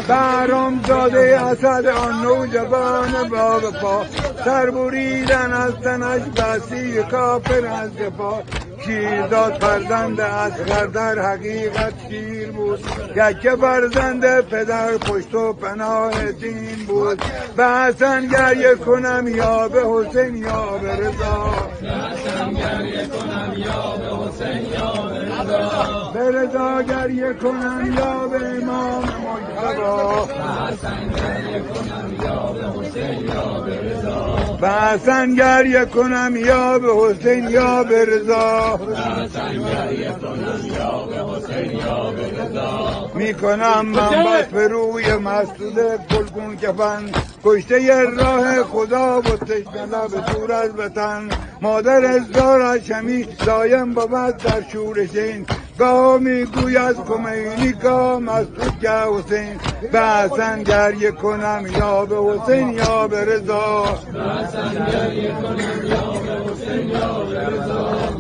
بهرام زاده اسد آن نوجوان با وفا، سر بریدن از تنش بسی کافر از جفا. شیرداد فرزند اصغر در حقیقت شیر بود، یکه فرزند پدر پشت و پناه دین بود. به حسن گریه کنم یا به حسین یا به رضا، به رضا گریه کنم یا به امام مجتبی، به حسن گریه کنم یا به حسین یا به رضا، میکنم من بس به روی مسجد گلگون کفن، کشته ی راه خدا و تشنه لب دور از وطن. مادر ازدار شمی دایم بود در شورشین، گاه میگوید خمینی گاه مسعود که حسین. به حسن گریه کنم یا به حسین یا به رضا،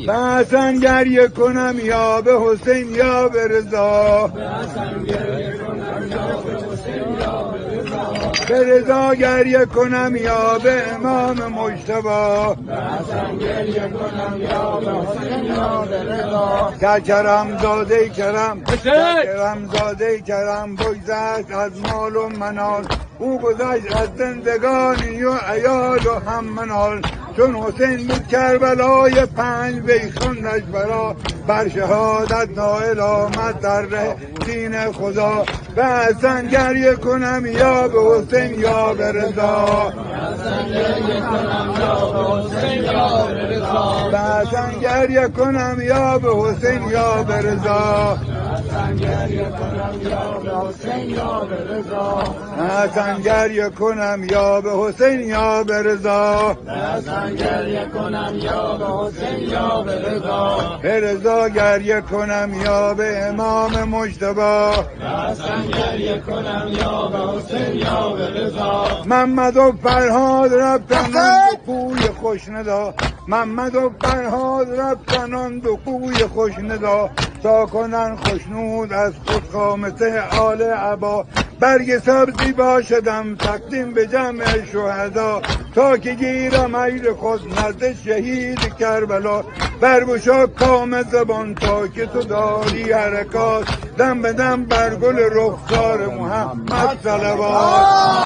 به حسن گریه کنم یا به حسین یا به رضا، به رضا گریه کنم یا به امام مجتبی، که کرم زاده کرم، کرم زاده کرم بگذشت از مال و منال. او گذشت از زندگانی و عیال و هم منال، چون حسین بود کربلای 5 وی خوندش برا، بر شهادت نائل آمد در ره دین خدا. به حسن گریه کنم یا به حسین یا به رضا، به حسن گریه کنم یا به حسین یا به رضا، حسن گریه کنم یا به حسین یا به رضا، به رضا گریه کنم یا به امام مجتبی. محمد و فرهاد رفتن دو کوی خوش ندا، محمد و فرهاد رفتن دو کوی خوش ندا. تا کنن خوشنود از خود خامسه آل عبا، برگ سبزی باشدم تقدیم به جمع شهدا. تا که گیرم عیر خود نزد شهید کربلا، برگشا کام زبان تا که تو داری حرکات. دم به دم بر گل رخسار محمد صلوات.